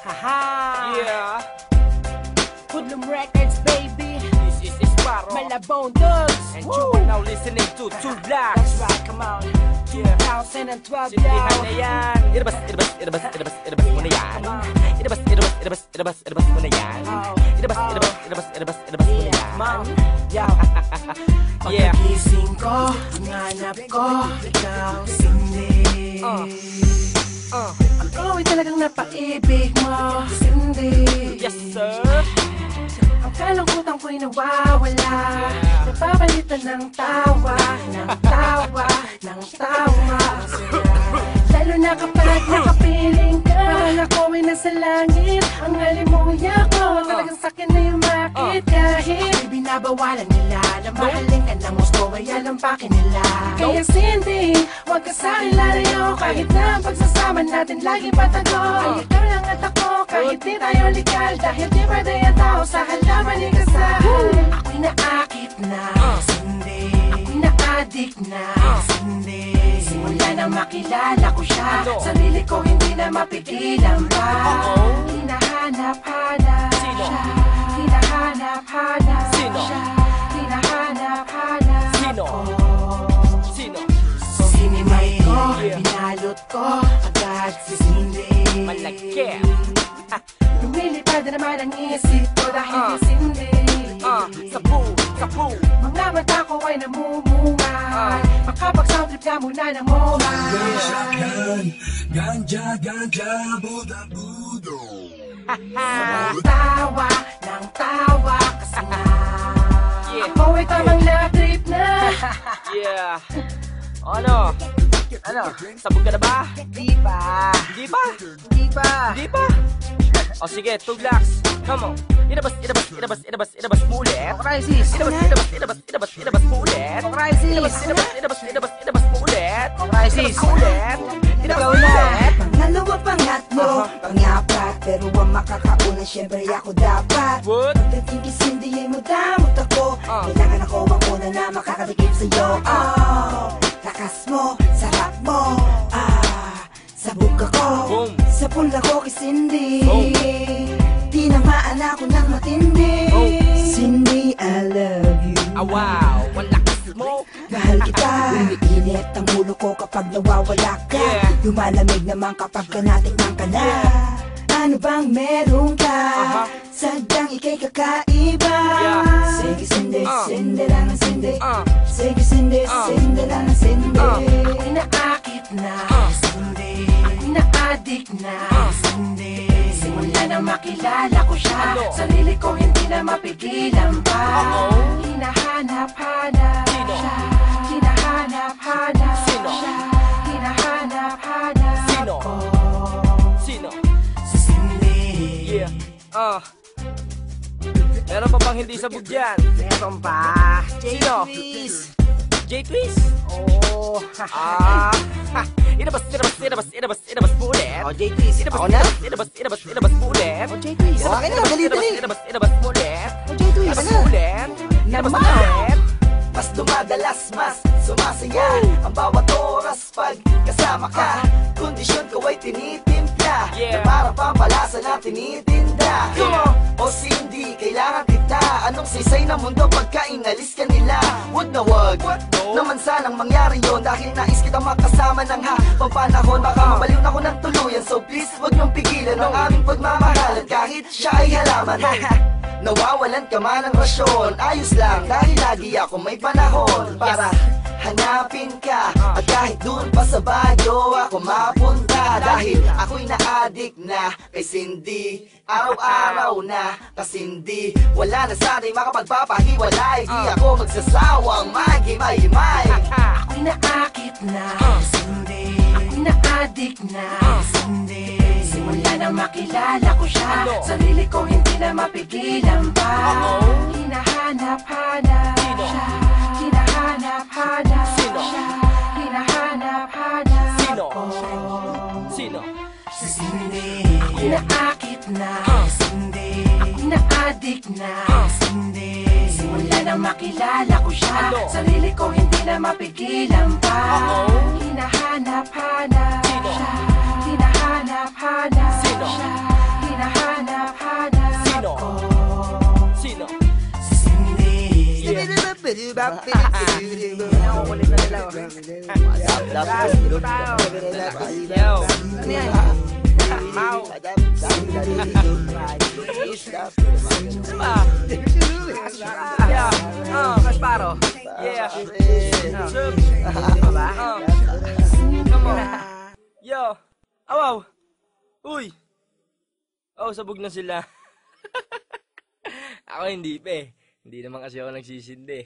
Haha! Yeah! Hoodlum Records, baby! This is Sparrow. Malabong Dogs! And you are now listening to Two Blacks. That's right, come on! Yeah! 2012 Sindihan now! na yan. Ilabas mo na yan. Ilabas mo na yan. Ilabas mo na yan. Mom, yo! Yeah! Pagkagising ko, ang hanap ko, ikaw, Cindy. Ako ay talagang napaibig mo, Cindy. Yes, sir! Ang kalungkutan ko'y nawawala, napapalitan ng tawa, ng tawa, ng tawa. Lalo na kapag nakapiling ka, parang ako ay nasa langit. Ang halimuya ko, talagang sakin na yung makit. Kahit di binabawalan nila na mahalin ka ng gusto, ay alampakin nila. Kaya Cindy, huwag ka sa'kin lalayo, kahit na ang pagsasama natin lagi patago. Ay ikaw lang at ako, kahit di tayo legal, dahil di pwede ang tao sa halaman ni kasal. Ako'y naakit na, Cindy. Ako'y na-addict na, Cindy. Simula nang makilala ko siya, sarili ko hindi na mapigilan pa. Hinahanap-hanap siya, hinahanap-hanap siya, hinahanap-hanap Sino? ko. Sino? Sinimay ko, binalot ko, agad si Cindy. Malaki! Lumilipad na naman ang isip ko dahil kay Cindy. Sapu! Mga mata ko ay namumungay, makapag-soundtrip ka muna ng momay. Shotgun, ganja, buda-budo. Ng tawa, kasi nga ako ay tamang na-trip na. Yeah! Ano? Sabog ka na ba? Di ba? Hindi pa? Di ba? Hindi pa? O sige, Two Blacks. Come on. Ilabas mo ulit. Crisis! Ilabas mo ulit. Crisis! Ilabas mo ulit. Crisis! Ilabas mo ulit. Pangalawa, pangatlo, pangapat, pero ang makakauna syempre ako dapat. What? Pagdating kay Cindy ay madamot ako, kailangan ako ang una na makakatikim sa'yo. Lakas mo, sarap mo, sabog ako, Boom. sapul ako kay Cindy. Boom. Tinamaan ako ng matindi. Cindy, I love you. Wow, ang lakas mo. Mahal kita. Umiinit ang ulo ko kapag nawawala ka. Yeah. Lumalamig naman kapag kanatikman ka na. Ano bang meron ka? Sadyang ika'y kakaiba. Yeah. Sige Cindy, Cindy lang ang Cindy. Uh. Sige Cindy, Cindy lang ang Cindy. Ako'y naakit na, Cindy. Ako'y na-addict na, Cindy. Simula nang makilala ko siya, sarili ko hindi na mapigilan pa. Hinahanap-hanap siya, hinahanap-hanap siya, hinahanap-hanap Sino? ko. Sino? Si Cindy. Yeah. Meron pa bang hindi sabog dyan? Meron pa. Sino? J-Twist. J-Twist? Oh, Ilabas mo ulit. Oh, J-Twist. Ako na? Ilabas mo ulit. Oh, J-Twist. Oh, akin na, dali. Ilabas mo ulit. Oh, J-Twist. Ilabas mo ulit. Ilabas mo ulit. Mas dumadalas, mas sumasaya ang bawat oras pag kasama ka. Kondisyon ko ay tinitimpla, Yeah. na para pampalasa na tinitinda. O Cindy, kailangan kita. Anong sisay na mundo pagka inalis ka nila? Wag na wag, naman sanang mangyari yon, dahil nais kitang makasama ng papanahon. Baka mabaliw na ko ng tuluyan, so please wag niyong pigilan ang aming pagmamahalan kahit siya ay halaman. Nawawalan ka man ng rasyon, ayos lang dahil lagi ako may panahon para hanapin ka. At kahit dun pa sa Baguio ako mapunta, dahil ako'y na-addict na kay Cindy. Araw-araw na kasindi, wala na sana'y makapagpapahiwalay. Di ako magsasawang magimay-may. Ako'y naakit na, Cindy. Ako'y na-addict na, Cindy. Simula nang makilala ko siya, sarili ko hindi na mapigilan pa. Hinahanap-hanap siya, hinahanap-hanap siya, hinahanap-hanap ko. Sino? Si Cindy. Ako'y naakit na, Cindy. Ako'y na-addict na, Cindy. Simula nang makilala ko siya, sarili ko hindi na mapigilan pa. Hinahanap-hanap siya, hinahanap-hanap siya, Yo. Ano yan? Mau. Pa. Yeah. Kasparo. Yeah. Sup. Come on. Yo. Awaw. Uy. Oh, sabog na sila. Ako hindi pa eh. Hindi naman kasi ako nagsisindi.